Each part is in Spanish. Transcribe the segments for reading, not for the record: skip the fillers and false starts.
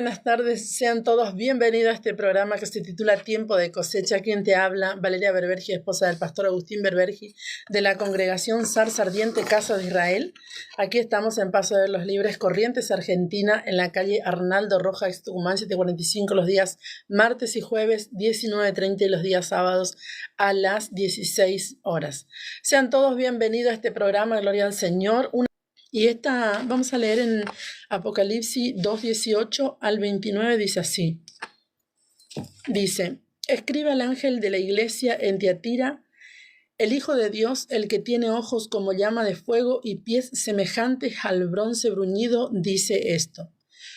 Buenas tardes, sean todos bienvenidos a este programa que se titula Tiempo de Cosecha. Quien te habla, Valeria Berbergi, esposa del pastor Agustín Berbergi, de la congregación Zarza Ardiente Casa de Israel. Aquí estamos en Paso de los Libres, Corrientes, Argentina, en la calle Arnaldo Rojas, Tucumán, 745, los días martes y jueves, 19:30, y los días sábados a las 16 horas. Sean todos bienvenidos a este programa, Gloria al Señor. Y vamos a leer en Apocalipsis 2:18 al 29, dice así. Dice: escribe al ángel de la iglesia en Tiatira, el Hijo de Dios, el que tiene ojos como llama de fuego y pies semejantes al bronce bruñido, dice esto: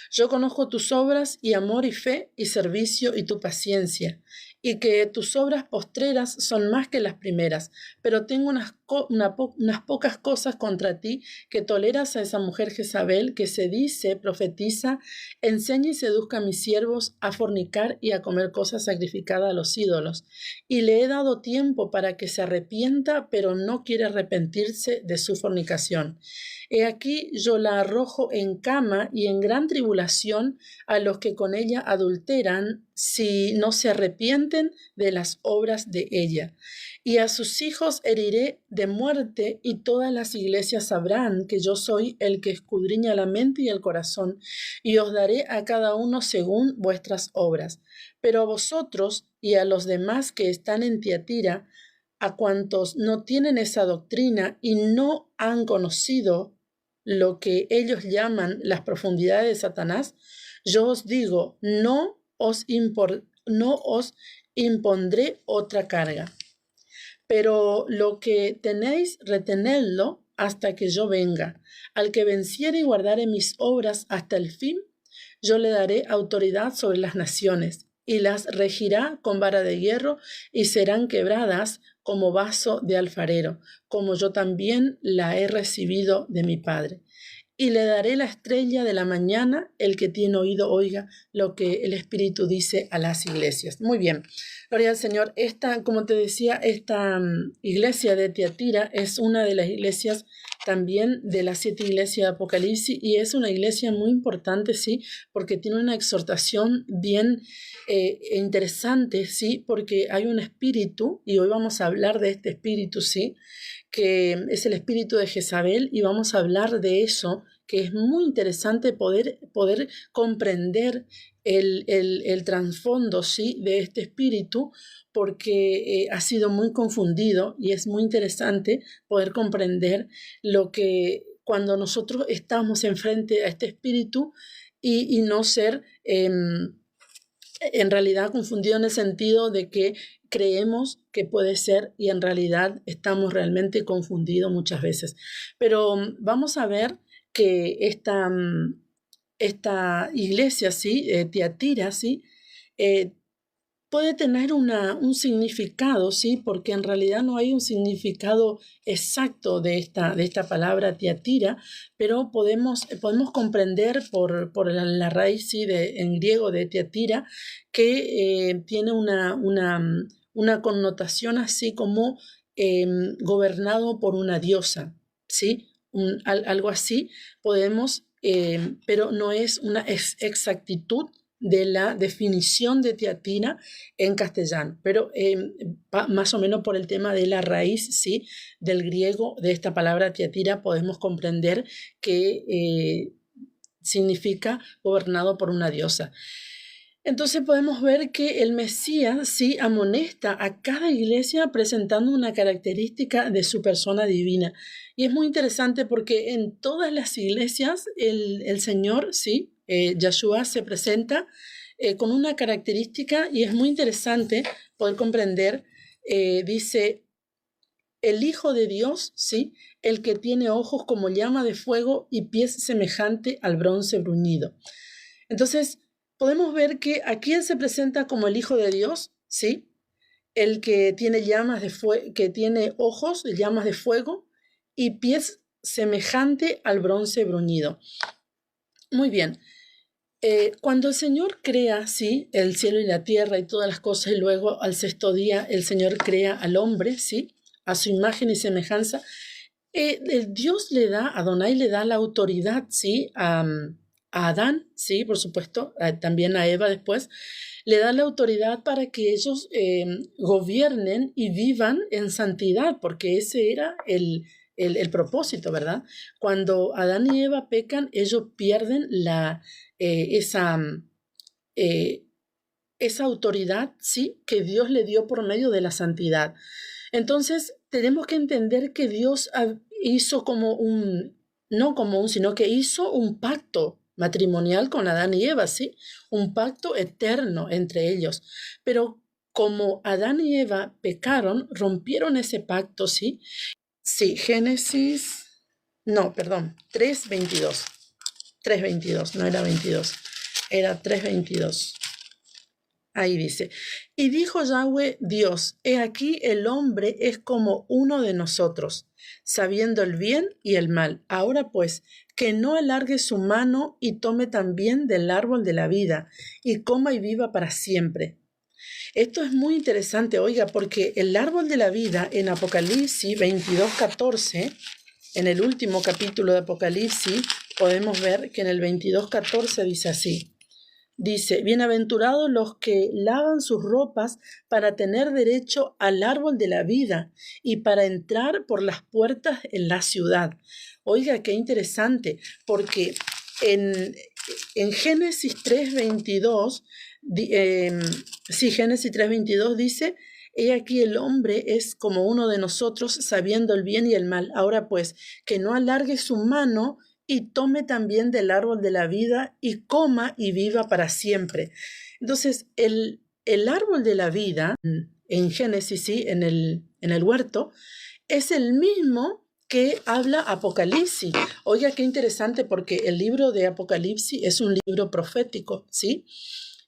yo conozco tus obras y amor y fe y servicio y tu paciencia, y que tus obras postreras son más que las primeras, pero tengo unas pocas cosas contra ti, que toleras a esa mujer Jezabel, que se dice, profetiza, enseña y seduzca a mis siervos a fornicar y a comer cosas sacrificadas a los ídolos. Y le he dado tiempo para que se arrepienta, pero no quiere arrepentirse de su fornicación. He aquí yo la arrojo en cama y en gran tribulación a los que con ella adulteran, si no se arrepienten de las obras de ella. Y a sus hijos heriré de muerte, y todas las iglesias sabrán que yo soy el que escudriña la mente y el corazón, y os daré a cada uno según vuestras obras. Pero a vosotros y a los demás que están en Tiatira, a cuantos no tienen esa doctrina y no han conocido lo que ellos llaman las profundidades de Satanás, yo os digo, no os impondré otra carga. Pero lo que tenéis, retenedlo hasta que yo venga. Al que venciere y guardare mis obras hasta el fin, yo le daré autoridad sobre las naciones, y las regirá con vara de hierro, y serán quebradas como vaso de alfarero, como yo también la he recibido de mi Padre. Y le daré la estrella de la mañana. El que tiene oído oiga lo que el Espíritu dice a las iglesias. Muy bien, gloria al Señor. Como te decía, esta iglesia de Tiatira es una de las iglesias también de las 7 iglesias de Apocalipsis, y es una iglesia muy importante, sí, porque tiene una exhortación bien interesante, sí, porque hay un espíritu, y hoy vamos a hablar de este espíritu, sí, que es el espíritu de Jezabel, y vamos a hablar de eso, que es muy interesante poder comprender el trasfondo, ¿sí?, de este espíritu, porque ha sido muy confundido, y es muy interesante poder comprender lo que cuando nosotros estamos enfrente a este espíritu y no ser en realidad confundido en el sentido de que creemos que puede ser y en realidad estamos realmente confundidos muchas veces. Pero vamos a ver que esta iglesia, ¿sí?, Tiatira, ¿sí?, puede tener un significado, ¿sí?, porque en realidad no hay un significado exacto de esta palabra Tiatira, pero podemos comprender por la raíz, ¿sí?, en griego de Tiatira, que tiene una connotación así como gobernado por una diosa, ¿sí?, algo así podemos, pero no es una exactitud de la definición de Tiatira en castellano, pero más o menos por el tema de la raíz, ¿sí?, del griego de esta palabra Tiatira, podemos comprender que significa gobernado por una diosa. Entonces podemos ver que el Mesías, sí, amonesta a cada iglesia presentando una característica de su persona divina. Y es muy interesante porque en todas las iglesias el Señor, sí, Yahshua, se presenta con una característica, y es muy interesante poder comprender, dice, el Hijo de Dios, sí, el que tiene ojos como llama de fuego y pies semejante al bronce bruñido. Entonces, podemos ver que aquí él se presenta como el Hijo de Dios, ¿sí?, el que tiene que tiene ojos, llamas de fuego, y pies semejante al bronce bruñido. Muy bien. Cuando el Señor crea, ¿sí?, el cielo y la tierra y todas las cosas, y luego al 6º día el Señor crea al hombre, ¿sí?, a su imagen y semejanza, Dios Adonai le da la autoridad, ¿sí?, a Adán, sí, por supuesto, también a Eva después, le da la autoridad para que ellos gobiernen y vivan en santidad, porque ese era el propósito, ¿verdad? Cuando Adán y Eva pecan, ellos pierden eh, esa autoridad, ¿sí?, que Dios le dio por medio de la santidad. Entonces, tenemos que entender que Dios hizo sino que hizo un pacto matrimonial con Adán y Eva, ¿sí? Un pacto eterno entre ellos. Pero como Adán y Eva pecaron, rompieron ese pacto, ¿sí? Sí, Génesis, no, perdón, 3:22. 3:22, no era 22, era 3:22. Ahí dice, y dijo Yahweh Dios, he aquí el hombre es como uno de nosotros, sabiendo el bien y el mal. Ahora pues, que no alargue su mano y tome también del árbol de la vida, y coma y viva para siempre. Esto es muy interesante, oiga, porque el árbol de la vida en Apocalipsis 22:14, en el último capítulo de Apocalipsis, podemos ver que en el 22:14 dice así. Dice, bienaventurados los que lavan sus ropas para tener derecho al árbol de la vida y para entrar por las puertas en la ciudad. Oiga, qué interesante, porque en Génesis 3:22, Génesis 3:22 dice, he aquí el hombre es como uno de nosotros, sabiendo el bien y el mal. Ahora pues, que no alargue su mano y tome también del árbol de la vida y coma y viva para siempre. Entonces, el árbol de la vida en Génesis, ¿sí?, en el huerto, es el mismo que habla Apocalipsis. Oiga, qué interesante, porque el libro de Apocalipsis es un libro profético, ¿sí?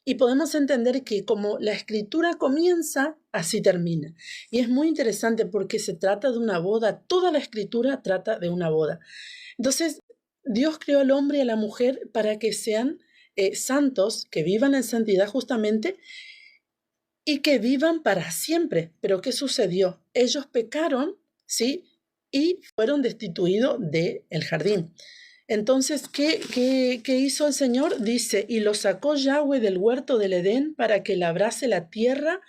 Y podemos entender que como la escritura comienza, así termina. Y es muy interesante porque se trata de una boda. Toda la escritura trata de una boda. Entonces, Dios creó al hombre y a la mujer para que sean santos, que vivan en santidad justamente y que vivan para siempre. Pero ¿qué sucedió? Ellos pecaron, ¿sí?, y fueron destituidos del jardín. Entonces, ¿qué hizo el Señor? Dice, y lo sacó Yahweh del huerto del Edén para que labrase la tierra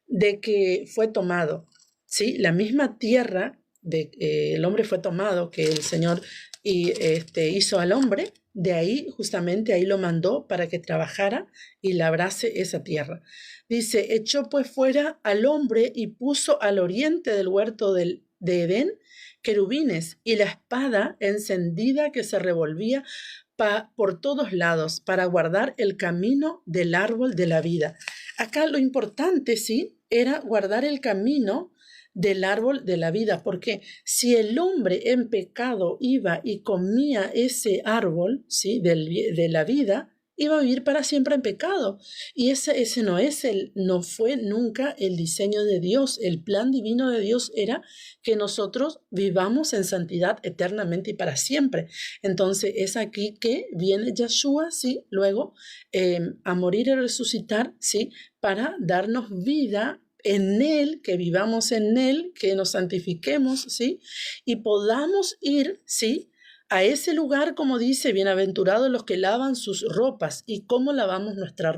de que fue tomado. ¿Sí? La misma tierra de el hombre fue tomado, que el Señor hizo al hombre, de ahí, justamente ahí lo mandó para que trabajara y labrase esa tierra. Dice, echó pues fuera al hombre y puso al oriente del huerto de Edén querubines y la espada encendida que se revolvía por todos lados para guardar el camino del árbol de la vida. Acá lo importante, sí, era guardar el camino del árbol de la vida, porque si el hombre en pecado iba y comía ese árbol, ¿sí?, de la vida, iba a vivir para siempre en pecado. Y ese no fue nunca el diseño de Dios. El plan divino de Dios era que nosotros vivamos en santidad eternamente y para siempre. Entonces es aquí que viene Yeshua, ¿sí?, luego a morir y resucitar, ¿sí?, para darnos vida en Él, que vivamos en Él, que nos santifiquemos, ¿sí?, y podamos ir, ¿sí?, a ese lugar, como dice, bienaventurados los que lavan sus ropas. ¿Y cómo lavamos nuestras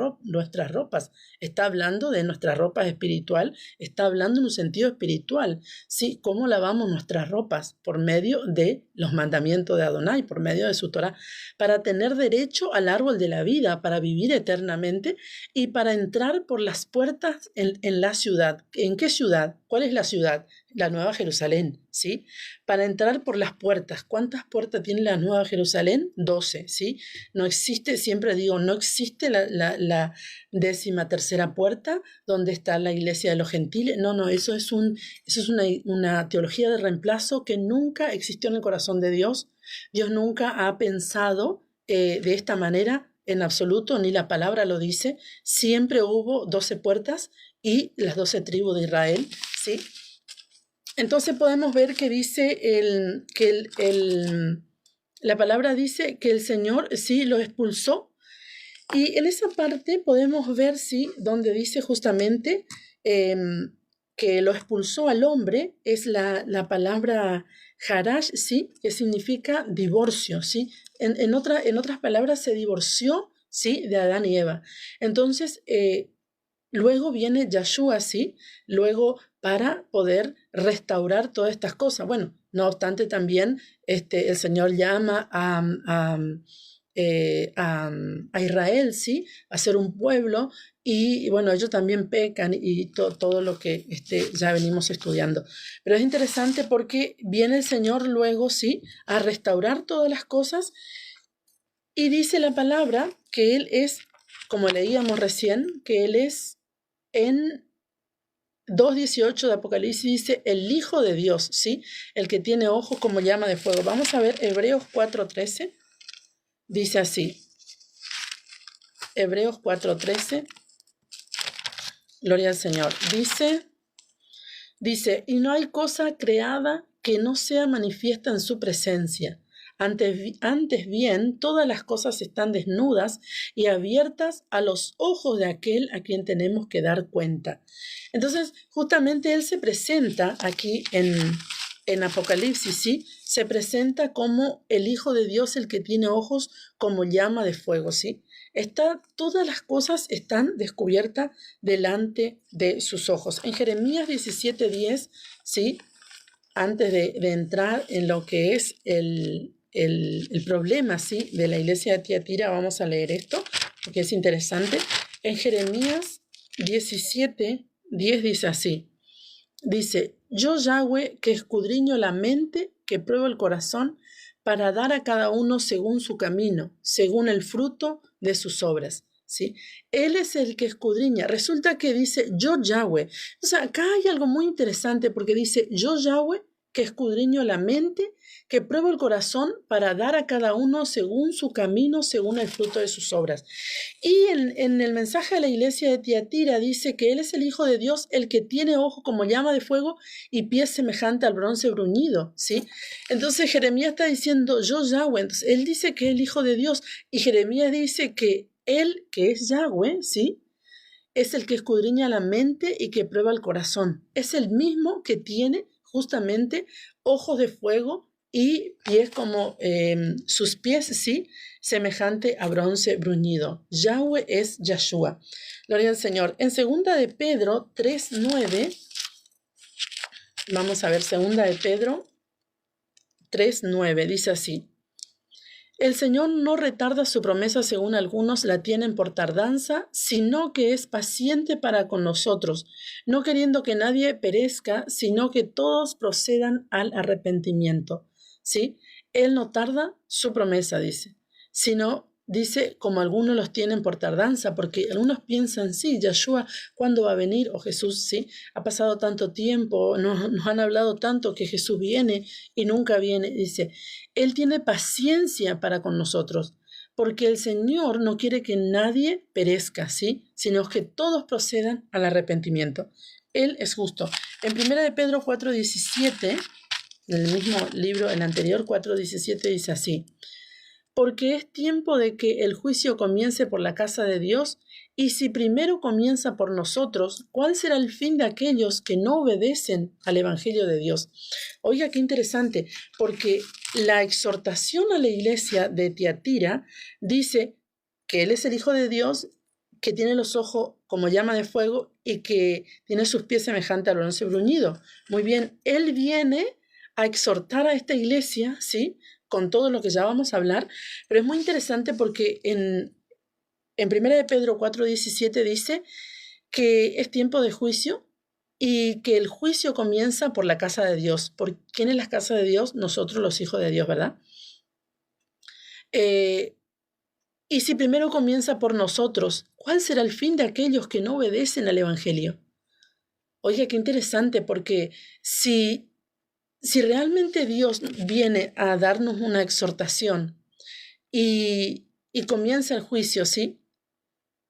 ropas? Está hablando de nuestra ropa espiritual, está hablando en un sentido espiritual. ¿Sí? ¿Cómo lavamos nuestras ropas? Por medio de los mandamientos de Adonai, por medio de su Torah, para tener derecho al árbol de la vida, para vivir eternamente y para entrar por las puertas en la ciudad. ¿En qué ciudad? ¿Cuál es la ciudad? La Nueva Jerusalén, ¿sí? Para entrar por las puertas. ¿Cuántas puertas tiene la Nueva Jerusalén? 12, ¿sí? No existe, siempre digo, no existe la 13ª puerta donde está la iglesia de los gentiles. No, eso es una teología de reemplazo que nunca existió en el corazón de Dios. Dios nunca ha pensado de esta manera en absoluto, ni la palabra lo dice. Siempre hubo 12 puertas y las 12 tribus de Israel, ¿sí? Entonces podemos ver que dice la palabra dice que el Señor sí lo expulsó. Y en esa parte podemos ver, sí, donde dice justamente que lo expulsó al hombre es la palabra harash, ¿sí? Que significa divorcio, ¿sí? En otras palabras, se divorció, ¿sí? De Adán y Eva. Entonces, luego viene Yahshua, ¿sí? Luego para poder restaurar todas estas cosas. Bueno, no obstante también el Señor llama a Israel, ¿sí? A ser un pueblo y bueno, ellos también pecan y todo lo que ya venimos estudiando. Pero es interesante porque viene el Señor luego, ¿sí? A restaurar todas las cosas y dice la palabra que Él es, como leíamos recién, que Él es en 2:18 de Apocalipsis dice el Hijo de Dios, ¿sí? El que tiene ojos como llama de fuego. Vamos a ver Hebreos 4:13. Dice así. Hebreos 4:13. Gloria al Señor. Dice, y no hay cosa creada que no sea manifiesta en su presencia. Antes bien, todas las cosas están desnudas y abiertas a los ojos de aquel a quien tenemos que dar cuenta. Entonces, justamente Él se presenta aquí en Apocalipsis, ¿sí? Se presenta como el Hijo de Dios, el que tiene ojos como llama de fuego, ¿sí? Todas las cosas están descubiertas delante de sus ojos. En Jeremías 17:10, ¿sí? Antes de entrar en lo que es el problema, ¿sí? De la iglesia de Tiatira, vamos a leer esto, porque es interesante. En Jeremías 17:10 dice así. Dice, yo Yahweh que escudriño la mente, que pruebo el corazón, para dar a cada uno según su camino, según el fruto de sus obras. ¿Sí? Él es el que escudriña. Resulta que dice yo Yahweh. O sea, acá hay algo muy interesante porque dice yo Yahweh que escudriño la mente, que pruebo el corazón para dar a cada uno según su camino, según el fruto de sus obras. Y en el mensaje de la iglesia de Tiatira dice que Él es el Hijo de Dios, el que tiene ojo como llama de fuego y pies semejante al bronce bruñido, ¿sí? Entonces Jeremías está diciendo yo Yahweh. Entonces, Él dice que es el Hijo de Dios y Jeremías dice que Él, que es Yahweh, ¿sí? Es el que escudriña la mente y que prueba el corazón. Es el mismo que tiene justamente ojos de fuego y pies como sus pies, ¿sí? Semejante a bronce bruñido. Yahweh es Yahshua. Gloria al Señor. En 2 de Pedro 3:9, vamos a ver 2 de Pedro 3:9, dice así. El Señor no retarda su promesa según algunos la tienen por tardanza, sino que es paciente para con nosotros, no queriendo que nadie perezca, sino que todos procedan al arrepentimiento. ¿Sí? Él no tarda su promesa, dice, sino, dice, como algunos los tienen por tardanza, porque algunos piensan, sí, Yahshua, ¿cuándo va a venir? O Jesús, sí, ha pasado tanto tiempo, nos han hablado tanto que Jesús viene y nunca viene, dice. Él tiene paciencia para con nosotros, porque el Señor no quiere que nadie perezca, ¿sí? Sino que todos procedan al arrepentimiento. Él es justo. En 1 de Pedro 4:17, en el mismo libro, el anterior 4:17, dice así. Porque es tiempo de que el juicio comience por la casa de Dios, y si primero comienza por nosotros, ¿cuál será el fin de aquellos que no obedecen al Evangelio de Dios? Oiga, qué interesante, porque la exhortación a la iglesia de Tiatira dice que Él es el Hijo de Dios, que tiene los ojos como llama de fuego y que tiene sus pies semejantes al bronce bruñido. Muy bien, Él viene a exhortar a esta iglesia, ¿sí?, con todo lo que ya vamos a hablar, pero es muy interesante porque en 1 de Pedro 4:17 dice que es tiempo de juicio y que el juicio comienza por la casa de Dios. ¿Por quién es la casa de Dios? Nosotros los hijos de Dios, ¿verdad? Y si primero comienza por nosotros, ¿cuál será el fin de aquellos que no obedecen al Evangelio? Oiga, qué interesante, porque si realmente Dios viene a darnos una exhortación y comienza el juicio, ¿sí?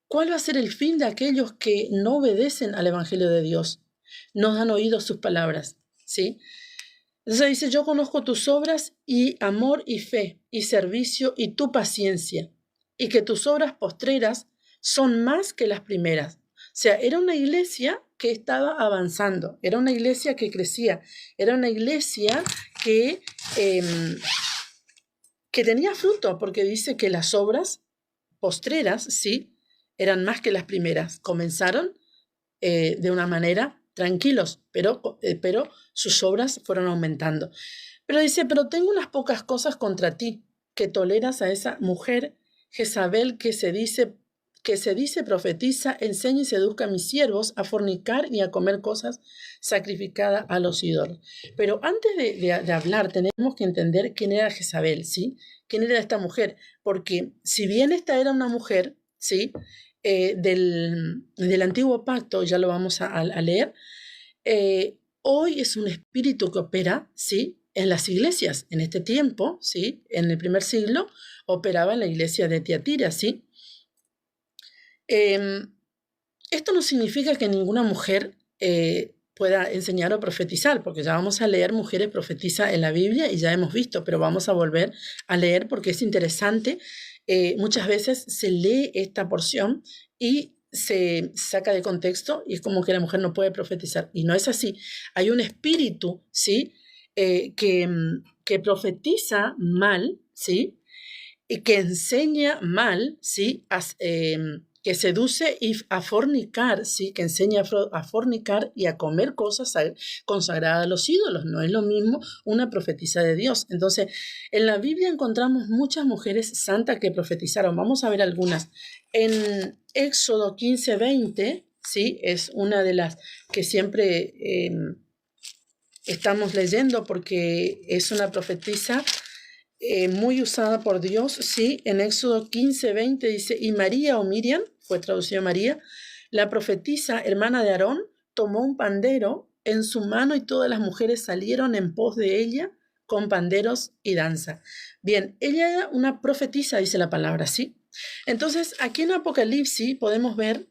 ¿Cuál va a ser el fin de aquellos que no obedecen al Evangelio de Dios? No han oído sus palabras, ¿sí? Entonces dice, yo conozco tus obras y amor y fe y servicio y tu paciencia, y que tus obras postreras son más que las primeras. O sea, era una iglesia que estaba avanzando, era una iglesia que crecía, era una iglesia que tenía fruto, porque dice que las obras postreras, sí, eran más que las primeras. Comenzaron de una manera tranquilos, pero sus obras fueron aumentando. Pero dice, pero tengo unas pocas cosas contra ti, que toleras a esa mujer Jezabel que se dice profetiza, enseña y seduzca a mis siervos a fornicar y a comer cosas sacrificadas a los ídolos. Pero antes de hablar, tenemos que entender quién era Jezabel, ¿sí? ¿Quién era esta mujer? Porque si bien esta era una mujer, ¿sí? Del antiguo pacto, ya lo vamos a leer, hoy es un espíritu que opera, ¿sí? En las iglesias, en este tiempo, ¿sí? En el primer siglo, operaba en la iglesia de Tiatira, ¿sí? Esto no significa que ninguna mujer pueda enseñar o profetizar, porque ya vamos a leer mujeres profetizan en la Biblia y ya hemos visto, pero vamos a volver a leer porque es interesante. Muchas veces se lee esta porción y se saca de contexto y es como que la mujer no puede profetizar. Y no es así. Hay un espíritu, ¿sí? Que profetiza mal, ¿sí? Y que enseña mal, ¿sí? Que seduce a fornicar, ¿sí? Que enseña a fornicar y a comer cosas consagradas a los ídolos. No es lo mismo una profetisa de Dios. Entonces, en la Biblia encontramos muchas mujeres santas que profetizaron. Vamos a ver algunas. En Éxodo 15:20, ¿sí? Es una de las que siempre estamos leyendo porque es una profetisa muy usada por Dios, sí. En Éxodo 15:20 dice, y María o Miriam, fue traducido María, la profetisa, hermana de Aarón, tomó un pandero en su mano y todas las mujeres salieron en pos de ella con panderos y danza. Bien, ella era una profetisa, dice la palabra, ¿sí? Entonces, aquí en Apocalipsis podemos ver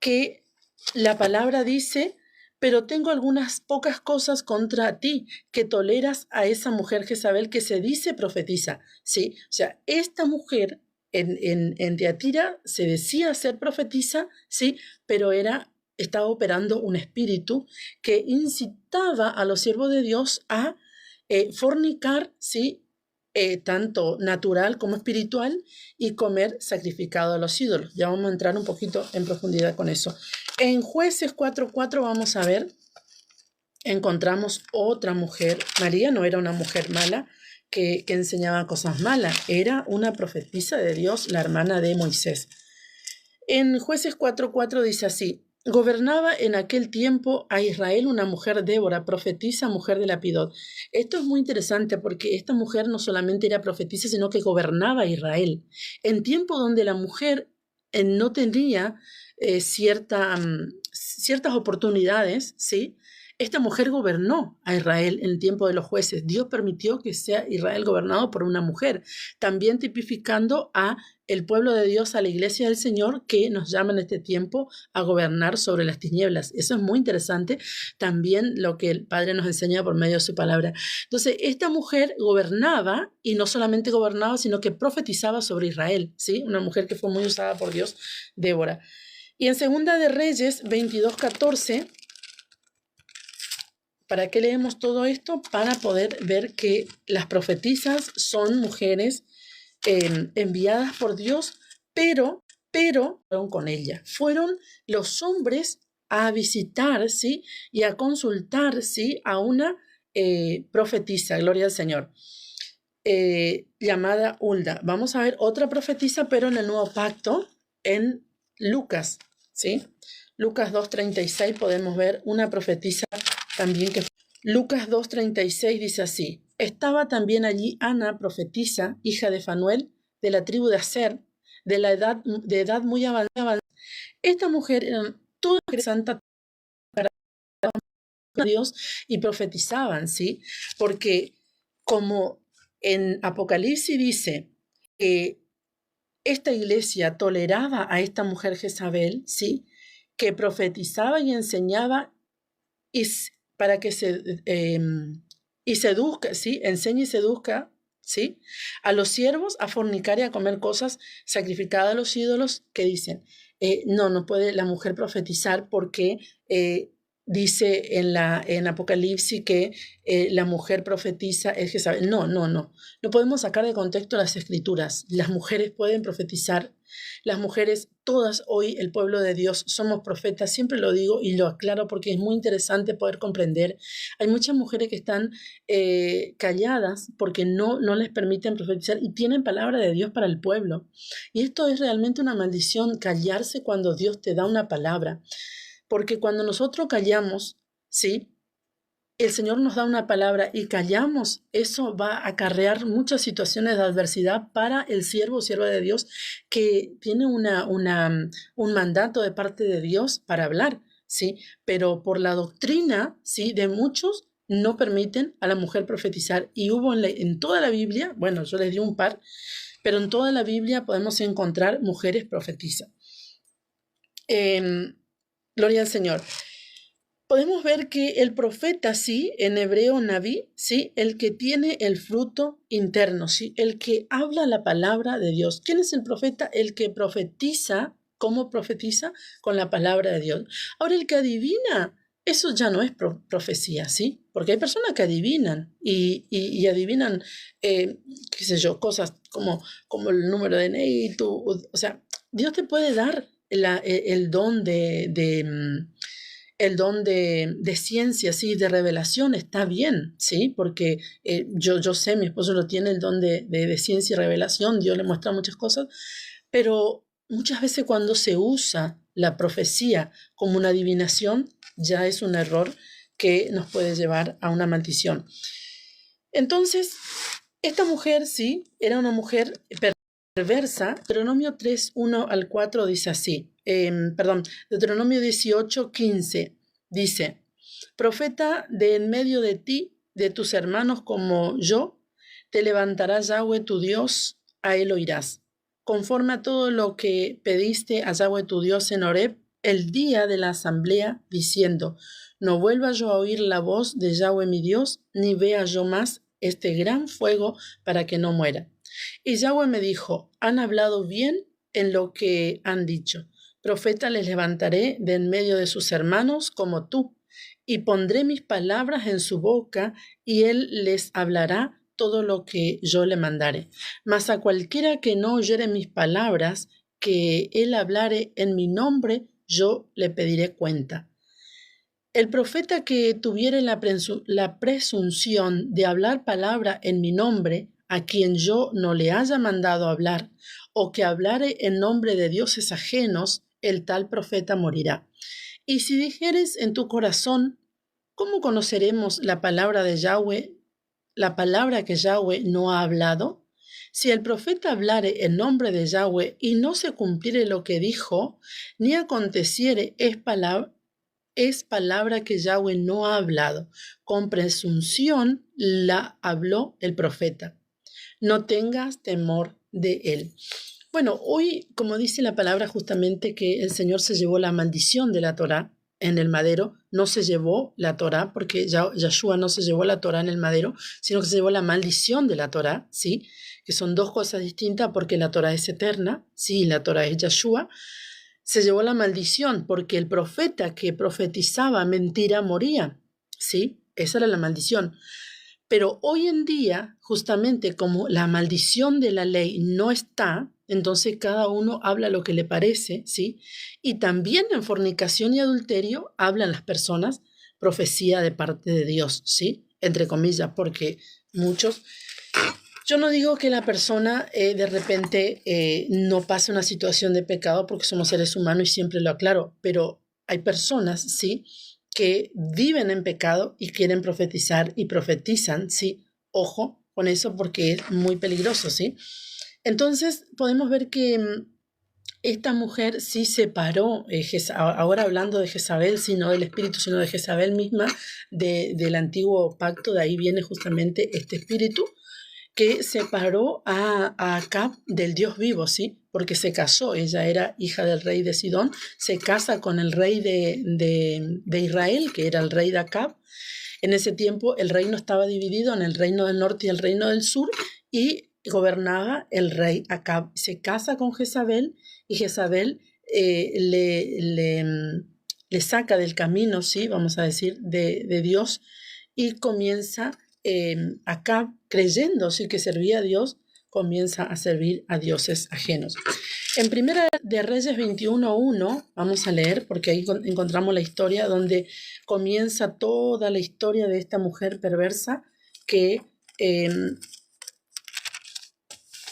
que la palabra dice, pero tengo algunas pocas cosas contra ti, que toleras a esa mujer Jezabel que se dice profetiza, ¿sí? O sea, esta mujer en Tiatira se decía ser profetisa, ¿sí? Pero estaba operando un espíritu que incitaba a los siervos de Dios a fornicar, ¿sí? Tanto natural como espiritual, y comer sacrificado a los ídolos. Ya vamos a entrar un poquito en profundidad con eso. En Jueces 4:4 vamos a ver, encontramos otra mujer. María no era una mujer mala que enseñaba cosas malas, era una profetisa de Dios, la hermana de Moisés. En Jueces 4:4 dice así, gobernaba en aquel tiempo a Israel una mujer Débora, profetisa, mujer de Lapidot. Esto es muy interesante porque esta mujer no solamente era profetisa, sino que gobernaba a Israel. En tiempo donde la mujer no tenía ciertas oportunidades, ¿sí? Esta mujer gobernó a Israel en el tiempo de los jueces. Dios permitió que sea Israel gobernado por una mujer, también tipificando a el pueblo de Dios, a la iglesia del Señor, que nos llama en este tiempo a gobernar sobre las tinieblas. Eso es muy interesante, también lo que el Padre nos enseña por medio de su palabra. Entonces, esta mujer gobernaba, y no solamente gobernaba, sino que profetizaba sobre Israel, ¿sí? Una mujer que fue muy usada por Dios, Débora. Y en Segunda de Reyes 22:14, ¿para qué leemos todo esto? Para poder ver que las profetisas son mujeres enviadas por Dios, pero fueron con ella. Fueron los hombres a visitar, ¿sí? Y a consultar, ¿sí? A una profetisa, gloria al Señor, llamada Hulda. Vamos a ver otra profetisa, pero en el Nuevo Pacto, en Lucas, ¿sí? Lucas 2:36 podemos ver una profetisa también que... Lucas 2:36 dice así, estaba también allí Ana, profetisa, hija de Fanuel, de la tribu de Aser, de edad muy avanzada. Esta mujer era toda santa para Dios y profetizaban, ¿sí? Porque como en Apocalipsis dice que esta iglesia toleraba a esta mujer Jezabel, ¿sí? Que profetizaba y enseñaba para que y seduzca, ¿sí? Enseñe y seduzca, ¿sí? A los siervos a fornicar y a comer cosas sacrificadas a los ídolos, que dicen, no puede la mujer profetizar porque dice en Apocalipsis que la mujer profetiza es Jezabel. No podemos sacar de contexto las escrituras. Las mujeres pueden profetizar. Las mujeres, todas hoy, el pueblo de Dios, somos profetas. Siempre lo digo y lo aclaro porque es muy interesante poder comprender. Hay muchas mujeres que están calladas porque no les permiten profetizar y tienen palabra de Dios para el pueblo. Y esto es realmente una maldición, callarse cuando Dios te da una palabra. Porque cuando nosotros callamos, ¿sí? El Señor nos da una palabra y callamos, eso va a acarrear muchas situaciones de adversidad para el siervo o sierva de Dios que tiene un mandato de parte de Dios para hablar, ¿sí? Pero por la doctrina, ¿sí? De muchos no permiten a la mujer profetizar. Y hubo en toda la Biblia, bueno, yo les di un par, pero en toda la Biblia podemos encontrar mujeres profetizas. Gloria al Señor. Podemos ver que el profeta, sí, en hebreo Naví, sí, el que tiene el fruto interno, sí, el que habla la palabra de Dios. ¿Quién es el profeta? El que profetiza. ¿Cómo profetiza? Con la palabra de Dios. Ahora, el que adivina, eso ya no es profecía, ¿sí? Porque hay personas que adivinan y adivinan, qué sé yo, cosas como el número de DNI, o sea, Dios te puede dar el don de ciencia, sí, de revelación, está bien, sí, porque yo sé, mi esposo lo tiene, el don de ciencia y revelación, Dios le muestra muchas cosas, pero muchas veces cuando se usa la profecía como una adivinación, ya es un error que nos puede llevar a una maldición. Entonces, esta mujer, sí, era una mujer perversa. Deuteronomio 3, 1 al 4 dice así, Deuteronomio 18, 15 dice: profeta de en medio de ti, de tus hermanos como yo, te levantará Yahweh tu Dios, a él oirás, conforme a todo lo que pediste a Yahweh tu Dios en Horeb, el día de la asamblea, diciendo: no vuelva yo a oír la voz de Yahweh mi Dios, ni vea yo más este gran fuego para que no muera. Y Yahweh me dijo: han hablado bien en lo que han dicho. Profeta les levantaré de en medio de sus hermanos como tú, y pondré mis palabras en su boca, y él les hablará todo lo que yo le mandare. Mas a cualquiera que no oyere mis palabras, que él hablare en mi nombre, yo le pediré cuenta. El profeta que tuviere la presunción de hablar palabra en mi nombre, a quien yo no le haya mandado hablar, o que hablare en nombre de dioses ajenos, el tal profeta morirá. Y si dijeres en tu corazón: ¿cómo conoceremos la palabra de Yahweh, la palabra que Yahweh no ha hablado? Si el profeta hablare en nombre de Yahweh y no se cumpliere lo que dijo, ni aconteciere, es palabra que Yahweh no ha hablado. Con presunción la habló el profeta. No tengas temor de él. Bueno, hoy, como dice la palabra justamente que el Señor se llevó la maldición de la Torá en el madero, no se llevó la Torá, porque Yahshua no se llevó la Torá en el madero, sino que se llevó la maldición de la Torá, ¿sí? Que son dos cosas distintas, porque la Torá es eterna, sí, la Torá es Yahshua. Se llevó la maldición porque el profeta que profetizaba mentira moría, ¿sí? Esa era la maldición. Pero hoy en día, justamente como la maldición de la ley no está, entonces cada uno habla lo que le parece, ¿sí? Y también en fornicación y adulterio hablan las personas profecía de parte de Dios, ¿sí? Entre comillas, porque muchos... Yo no digo que la persona de repente no pase una situación de pecado, porque somos seres humanos y siempre lo aclaro, pero hay personas, ¿sí?, que viven en pecado y quieren profetizar y profetizan, ¿sí? Ojo con eso porque es muy peligroso, ¿sí? Entonces podemos ver que esta mujer sí separó, ahora hablando de Jezabel, no del espíritu, sino de Jezabel misma, del antiguo pacto, de ahí viene justamente este espíritu, que separó a Acab del Dios vivo, ¿sí? Porque se casó, ella era hija del rey de Sidón, se casa con el rey de Israel, que era el rey de Acab. En ese tiempo el reino estaba dividido en el reino del norte y el reino del sur, y gobernaba el rey Acab. Se casa con Jezabel, y Jezabel le saca del camino, ¿sí? Vamos a decir, de Dios, y comienza Acab, creyendo sí que servía a Dios, comienza a servir a dioses ajenos. En Primera de Reyes 21:1 vamos a leer, porque ahí encontramos la historia donde comienza toda la historia de esta mujer perversa que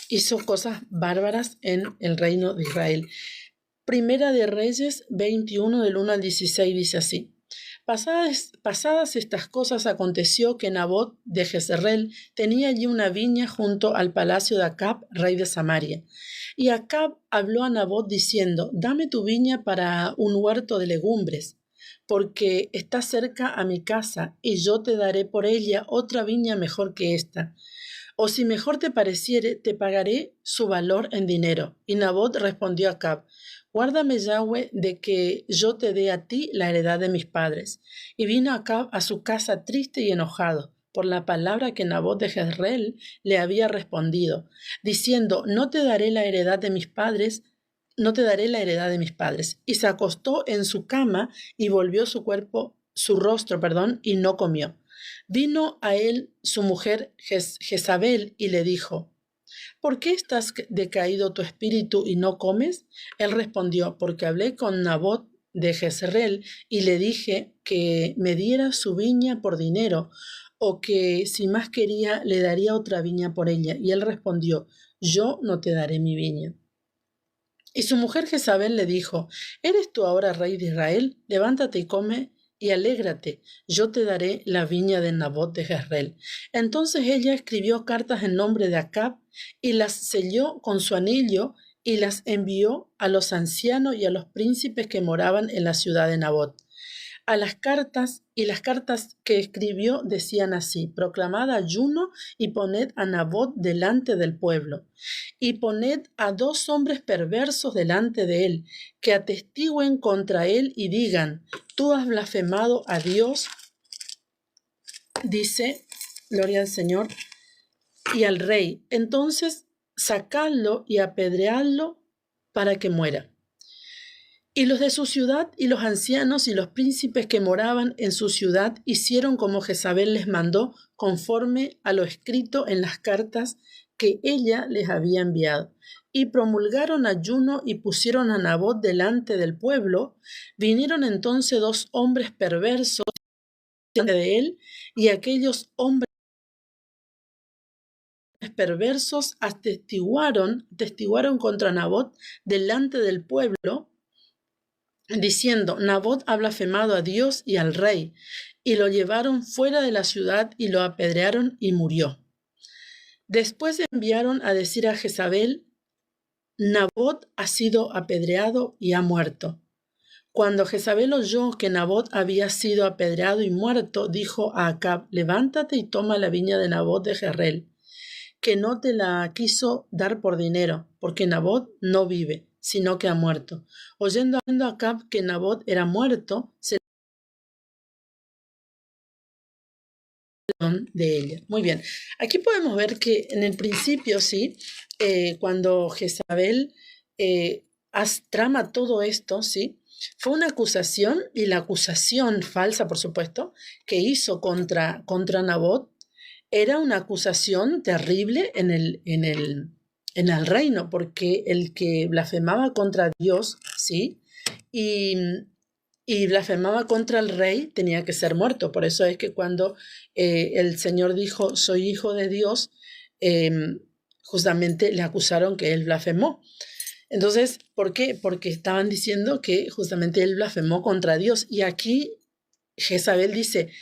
hizo cosas bárbaras en el reino de Israel. Primera de Reyes 21 del 1 al 16 dice así: Pasadas estas cosas, aconteció que Nabot de Jezreel tenía allí una viña junto al palacio de Acab, rey de Samaria. Y Acab habló a Nabot diciendo: Dame tu viña para un huerto de legumbres, porque está cerca a mi casa, y yo te daré por ella otra viña mejor que esta. O si mejor te pareciere, te pagaré su valor en dinero. Y Nabot respondió a Acab: Guárdame, Yahweh, de que yo te dé a ti la heredad de mis padres. Y vino Acab a su casa triste y enojado por la palabra que Nabot de Jezreel le había respondido, diciendo: No te daré la heredad de mis padres, no te daré la heredad de mis padres. Y se acostó en su cama y volvió su rostro, y no comió. Vino a él su mujer Jezabel y le dijo: ¿Por qué estás decaído tu espíritu y no comes? Él respondió: Porque hablé con Nabot de Jezreel y le dije que me diera su viña por dinero, o que si más quería le daría otra viña por ella. Y él respondió: Yo no te daré mi viña. Y su mujer Jezabel le dijo: ¿Eres tú ahora rey de Israel? Levántate y come y alégrate, yo te daré la viña de Nabot de Jezreel. Entonces ella escribió cartas en nombre de Acab y las selló con su anillo y las envió a los ancianos y a los príncipes que moraban en la ciudad de Nabot. Las cartas que escribió decían así: proclamad ayuno y poned a Nabot delante del pueblo, y poned a 2 hombres perversos delante de él, que atestiguen contra él y digan: tú has blasfemado a Dios, dice, gloria al Señor, y al rey. Entonces sacadlo y apedreadlo para que muera. Y los de su ciudad y los ancianos y los príncipes que moraban en su ciudad hicieron como Jezabel les mandó, conforme a lo escrito en las cartas que ella les había enviado. Y promulgaron ayuno y pusieron a Nabot delante del pueblo. Vinieron entonces 2 hombres perversos de él, y aquellos hombres perversos atestiguaron contra Nabot delante del pueblo, diciendo: Nabot ha blasfemado a Dios y al rey. Y lo llevaron fuera de la ciudad y lo apedrearon y murió. Después enviaron a decir a Jezabel: Nabot ha sido apedreado y ha muerto. Cuando Jezabel oyó que Nabot había sido apedreado y muerto, dijo a Acab: levántate y toma la viña de Nabot de Jezreel, que no te la quiso dar por dinero, porque Nabot no vive, sino que ha muerto. Oyendo a Acab que Nabot era muerto, se de ella. Muy bien. Aquí podemos ver que en el principio, sí, cuando Jezabel trama todo esto, sí, fue una acusación, y la acusación falsa, por supuesto, que hizo contra Nabot era una acusación terrible en el reino, porque el que blasfemaba contra Dios, sí, y blasfemaba contra el rey, tenía que ser muerto. Por eso es que cuando el Señor dijo: soy hijo de Dios, justamente le acusaron que él blasfemó. Entonces, ¿por qué? Porque estaban diciendo que justamente él blasfemó contra Dios. Y aquí Jezabel dice: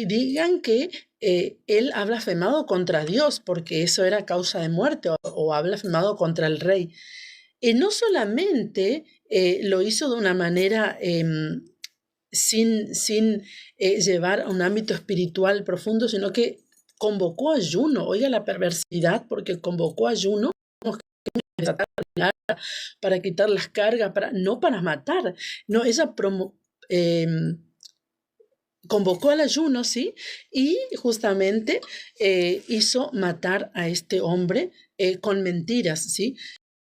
digan que él ha blasfemado contra Dios, porque eso era causa de muerte, o ha blasfemado contra el rey. Y no solamente lo hizo de una manera sin llevar a un ámbito espiritual profundo, sino que convocó ayuno. Oiga la perversidad, porque convocó ayuno para quitar las cargas, no para matar. No, ella convocó al ayuno, ¿sí? Y justamente hizo matar a este hombre con mentiras, ¿sí?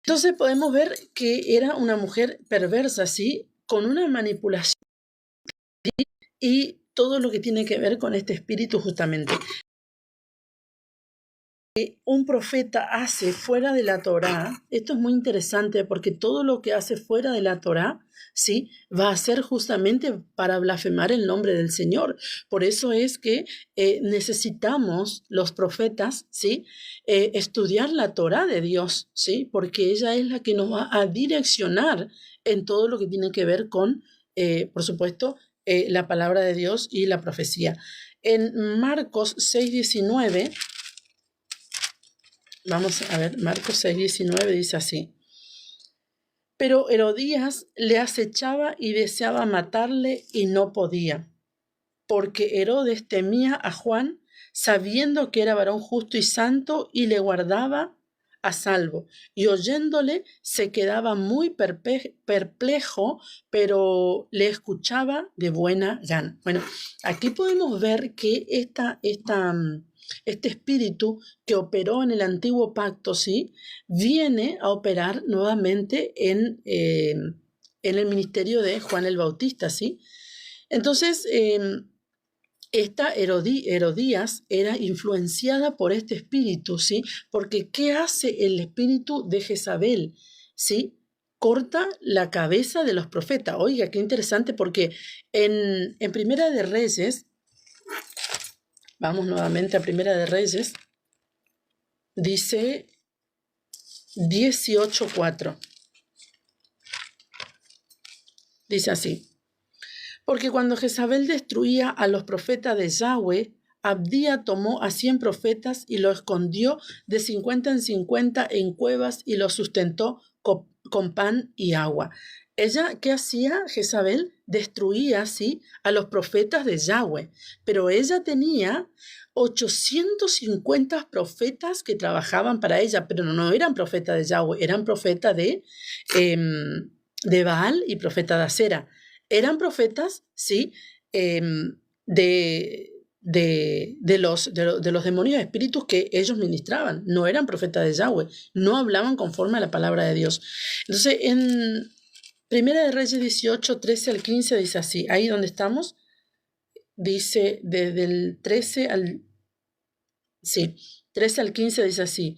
Entonces podemos ver que era una mujer perversa, ¿sí? Con una manipulación y todo lo que tiene que ver con este espíritu justamente. Un profeta hace fuera de la Torá, esto es muy interesante porque todo lo que hace fuera de la Torá, ¿sí? Va a ser justamente para blasfemar el nombre del Señor. Por eso es que necesitamos los profetas, ¿sí? Estudiar la Torá de Dios, ¿sí? Porque ella es la que nos va a direccionar en todo lo que tiene que ver con, por supuesto, la palabra de Dios y la profecía. En Marcos 6:19, vamos a ver, Marcos 6:19 dice así: pero Herodías le acechaba y deseaba matarle y no podía, porque Herodes temía a Juan, sabiendo que era varón justo y santo, y le guardaba a salvo. Y oyéndole se quedaba muy perplejo, pero le escuchaba de buena gana. Bueno, aquí podemos ver que este espíritu que operó en el antiguo pacto, ¿sí? Viene a operar nuevamente en el ministerio de Juan el Bautista, ¿sí? Entonces, esta Herodías era influenciada por este espíritu, ¿sí? Porque ¿qué hace el espíritu de Jezabel? ¿Sí? Corta la cabeza de los profetas. Oiga, qué interesante, porque en Primera de Reyes, vamos nuevamente a Primera de Reyes, dice 18:4. Dice así: porque cuando Jezabel destruía a los profetas de Yahweh, Abdía tomó a 100 profetas y los escondió de 50 en 50 en cuevas y los sustentó con pan y agua. Ella, ¿qué hacía Jezabel? Destruía, sí, a los profetas de Yahweh, pero ella tenía 850 profetas que trabajaban para ella, pero no eran profetas de Yahweh, eran profetas de Baal y profeta de Acera. Eran profetas, sí, de los demonios de espíritus que ellos ministraban. No eran profetas de Yahweh, no hablaban conforme a la palabra de Dios. Entonces, en Primera de Reyes 18, 13 al 15 dice así, ahí donde estamos, dice desde el 13 al 15 dice así: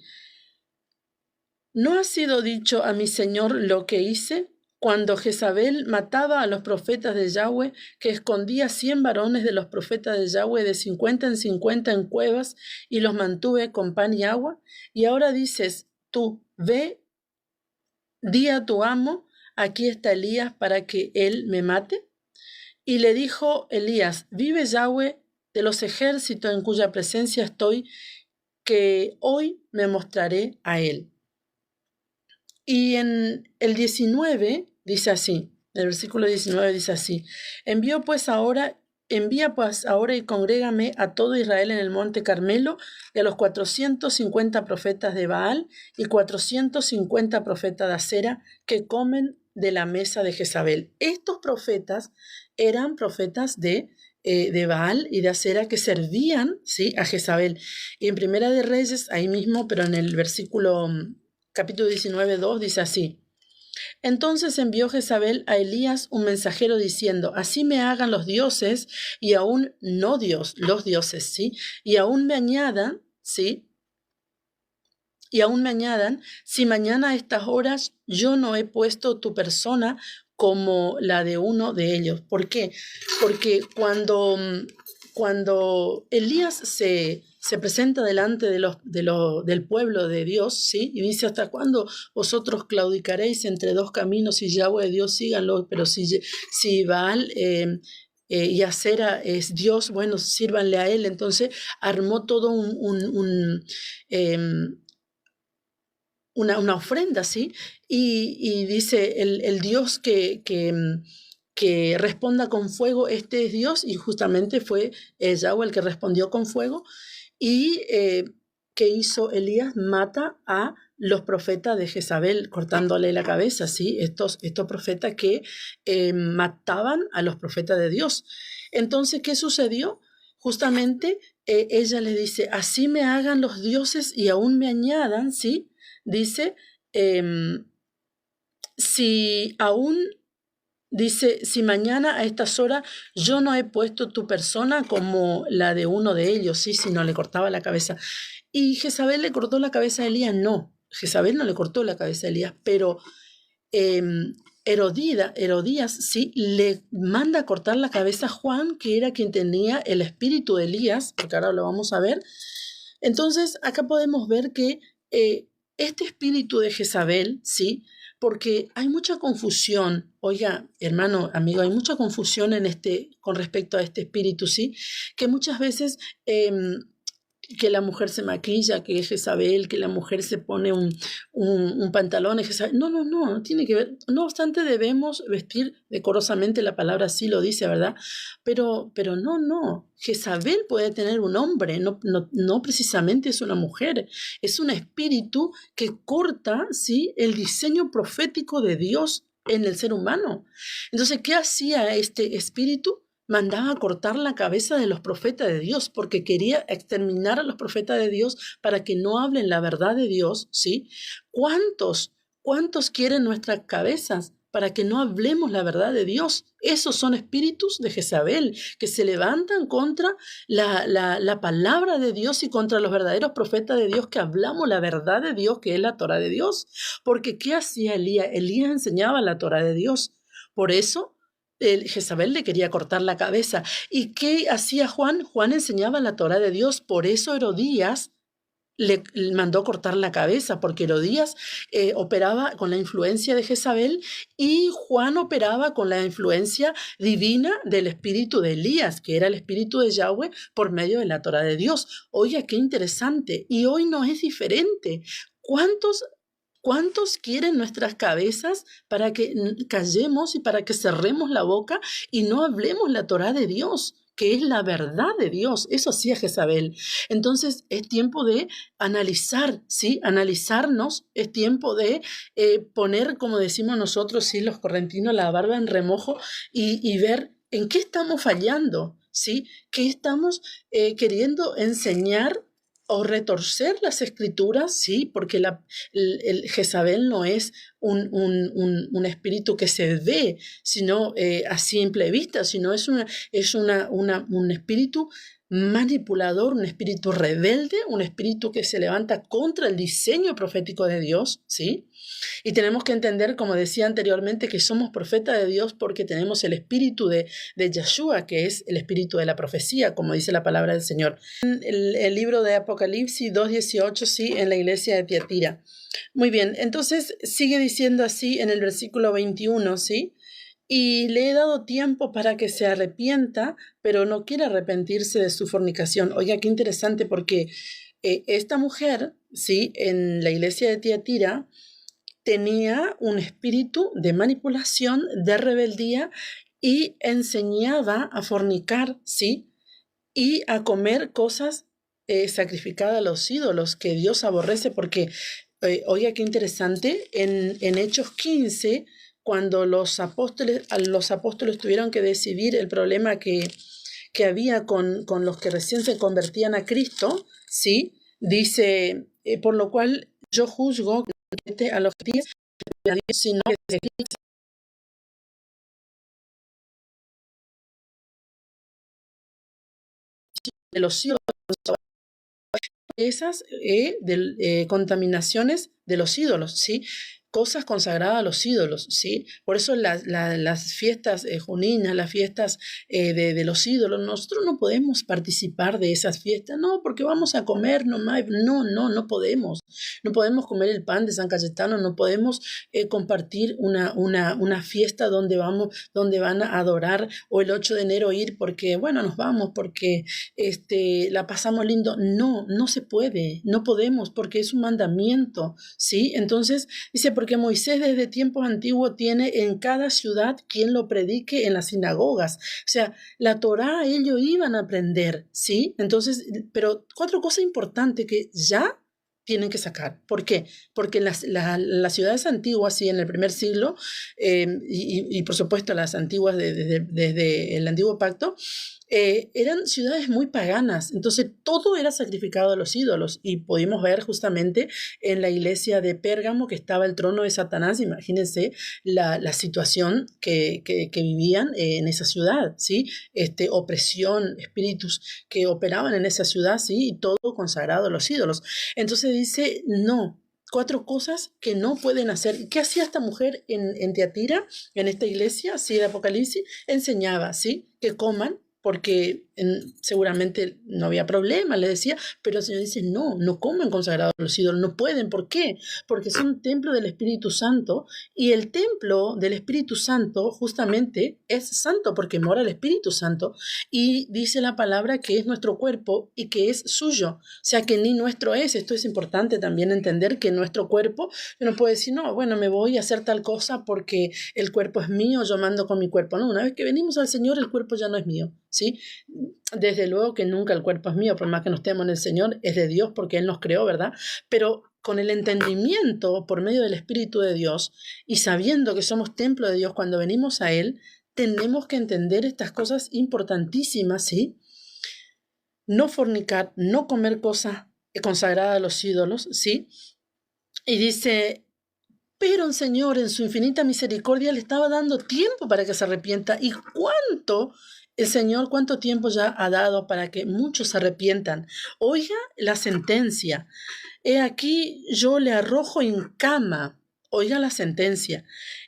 ¿no ha sido dicho a mi señor lo que hice? Cuando Jezabel mataba a los profetas de Yahweh, que escondía 100 varones de los profetas de Yahweh de 50 en 50 en cuevas y los mantuve con pan y agua. Y ahora dices tú, ve, di a tu amo, aquí está Elías para que él me mate. Y le dijo Elías: vive Yahweh de los ejércitos en cuya presencia estoy, que hoy me mostraré a él. Y en el 19 dice así, el versículo 19 dice así: envía pues ahora y congrégame a todo Israel en el monte Carmelo, y a los 450 profetas de Baal y 450 profetas de Acera que comen de la mesa de Jezabel. Estos profetas eran profetas de Baal y de Acera que servían, ¿sí?, a Jezabel. Y en Primera de Reyes, ahí mismo, pero en el versículo capítulo 19:2 dice así: entonces envió Jezabel a Elías un mensajero diciendo: así me hagan los dioses y aún no Dios, los dioses, ¿sí? Y aún me añadan, ¿sí? Y aún me añadan, si mañana a estas horas yo no he puesto tu persona como la de uno de ellos. ¿Por qué? Porque cuando Elías se presenta delante del pueblo de Dios, ¿sí? Y dice: ¿hasta cuándo vosotros claudicaréis entre dos caminos? Si Yahweh es Dios, síganlo, pero si Baal y Acera es Dios, bueno, sírvanle a él. Entonces armó todo una ofrenda, ¿sí? Y dice, el Dios que responda con fuego, este es Dios, y justamente fue Yahweh el que respondió con fuego. Y ¿qué hizo Elías? Mata a los profetas de Jezabel, cortándole la cabeza, ¿sí? Estos profetas que mataban a los profetas de Dios. Entonces, ¿qué sucedió? Justamente ella le dice: así me hagan los dioses y aún me añadan, ¿sí? Dice, si aún dice, si mañana a estas horas yo no he puesto tu persona como la de uno de ellos, ¿sí? Si no le cortaba la cabeza. ¿Y Jezabel le cortó la cabeza a Elías? No, Jezabel no le cortó la cabeza a Elías, pero Herodías sí le manda a cortar la cabeza a Juan, que era quien tenía el espíritu de Elías, porque ahora lo vamos a ver. Entonces, acá podemos ver que este espíritu de Jezabel, ¿sí? Porque hay mucha confusión, oiga, hermano, amigo, hay mucha confusión con respecto a este espíritu, ¿sí? Que muchas veces que la mujer se maquilla, que es Jezabel, que la mujer se pone un pantalón, es Jezabel. No tiene que ver. No obstante, debemos vestir decorosamente, la palabra sí lo dice, ¿verdad? Pero no. Jezabel puede tener un hombre, no precisamente es una mujer, es un espíritu que corta, ¿sí?, el diseño profético de Dios en el ser humano. Entonces, ¿qué hacía este espíritu? Mandaba a cortar la cabeza de los profetas de Dios, porque quería exterminar a los profetas de Dios para que no hablen la verdad de Dios, ¿sí? ¿Cuántos quieren nuestras cabezas para que no hablemos la verdad de Dios? Esos son espíritus de Jezabel, que se levantan contra la palabra de Dios y contra los verdaderos profetas de Dios, que hablamos la verdad de Dios, que es la Torah de Dios. Porque ¿qué hacía Elías? Elías enseñaba la Torah de Dios. Por eso Jezabel le quería cortar la cabeza. ¿Y qué hacía Juan? Juan enseñaba la Torá de Dios. Por eso Herodías le mandó cortar la cabeza, porque Herodías operaba con la influencia de Jezabel y Juan operaba con la influencia divina del espíritu de Elías, que era el espíritu de Yahweh por medio de la Torá de Dios. Oiga, qué interesante. Y hoy no es diferente. ¿Cuántos quieren nuestras cabezas para que callemos y para que cerremos la boca y no hablemos la Torá de Dios, que es la verdad de Dios? Eso hacía Jezabel. Entonces es tiempo de analizar, ¿sí? Analizarnos, es tiempo de poner, como decimos nosotros, ¿sí?, los correntinos, la barba en remojo y ver en qué estamos fallando, ¿sí? ¿Qué estamos queriendo enseñar o retorcer las escrituras? Sí, porque el Jezabel no es un espíritu que se ve, sino a simple vista, sino es un espíritu manipulador, un espíritu rebelde, un espíritu que se levanta contra el diseño profético de Dios, ¿sí? Y tenemos que entender, como decía anteriormente, que somos profetas de Dios porque tenemos el espíritu de Yeshua, que es el espíritu de la profecía, como dice la palabra del Señor. El libro de Apocalipsis 2:18, sí, en la iglesia de Tiatira. Muy bien, entonces sigue diciendo así en el versículo 21, ¿sí? Y le he dado tiempo para que se arrepienta, pero no quiere arrepentirse de su fornicación. Oiga, qué interesante, porque esta mujer, ¿sí?, en la iglesia de Tiatira, tenía un espíritu de manipulación, de rebeldía, y enseñaba a fornicar, ¿sí?, y a comer cosas sacrificadas a los ídolos, que Dios aborrece, porque, oiga, qué interesante, en Hechos 15, cuando los apóstoles tuvieron que decidir el problema que había con los que recién se convertían a Cristo, ¿sí?, dice, por lo cual yo juzgo a los días de Dios, sino que de los ídolos, esas contaminaciones de los ídolos, ¿sí? Cosas consagradas a los ídolos, ¿sí? Por eso las fiestas juninas, las fiestas de los ídolos, nosotros no podemos participar de esas fiestas, no, porque vamos a comer nomás, no podemos. No podemos comer el pan de San Cayetano, no podemos compartir una fiesta donde van a adorar, o el 8 de enero ir porque, bueno, nos vamos porque la pasamos lindo. No se puede, no podemos, porque es un mandamiento, ¿sí? Entonces dice, porque Moisés desde tiempos antiguos tiene en cada ciudad quien lo predique en las sinagogas. O sea, la Torá ellos iban a aprender, ¿sí? Entonces, pero 4 cosas importantes que ya tienen que sacar. ¿Por qué? Porque las ciudades antiguas, sí, en el primer siglo, y por supuesto las antiguas desde el antiguo pacto, eran ciudades muy paganas, entonces todo era sacrificado a los ídolos, y pudimos ver justamente en la iglesia de Pérgamo que estaba el trono de Satanás. Imagínense la situación que vivían en esa ciudad, ¿sí? Opresión, espíritus que operaban en esa ciudad, ¿sí? Y todo consagrado a los ídolos. Entonces dice, no, 4 cosas que no pueden hacer. ¿Qué hacía esta mujer en Tiatira, en esta iglesia, sí, de Apocalipsis? Enseñaba, ¿sí? Que coman, porque seguramente no había problema, le decía, pero el Señor dice, no comen consagrados a los ídolos, no pueden. ¿Por qué? Porque son templo del Espíritu Santo, y el templo del Espíritu Santo justamente es santo porque mora el Espíritu Santo, y dice la palabra que es nuestro cuerpo y que es suyo, o sea que ni nuestro es. Esto es importante también entender, que nuestro cuerpo, yo no puedo decir, no, bueno, me voy a hacer tal cosa porque el cuerpo es mío, yo mando con mi cuerpo. No, una vez que venimos al Señor, el cuerpo ya no es mío, ¿sí? Desde luego que nunca el cuerpo es mío, por más que no estemos en el Señor, es de Dios porque Él nos creó, ¿verdad? Pero con el entendimiento por medio del Espíritu de Dios, y sabiendo que somos templo de Dios cuando venimos a Él, tenemos que entender estas cosas importantísimas, ¿sí? No fornicar, no comer cosas consagradas a los ídolos, ¿sí? Y dice, pero el Señor en su infinita misericordia le estaba dando tiempo para que se arrepienta. ¿Y el Señor cuánto tiempo ya ha dado para que muchos se arrepientan? Oiga la sentencia. He aquí yo le arrojo en cama, oiga la sentencia,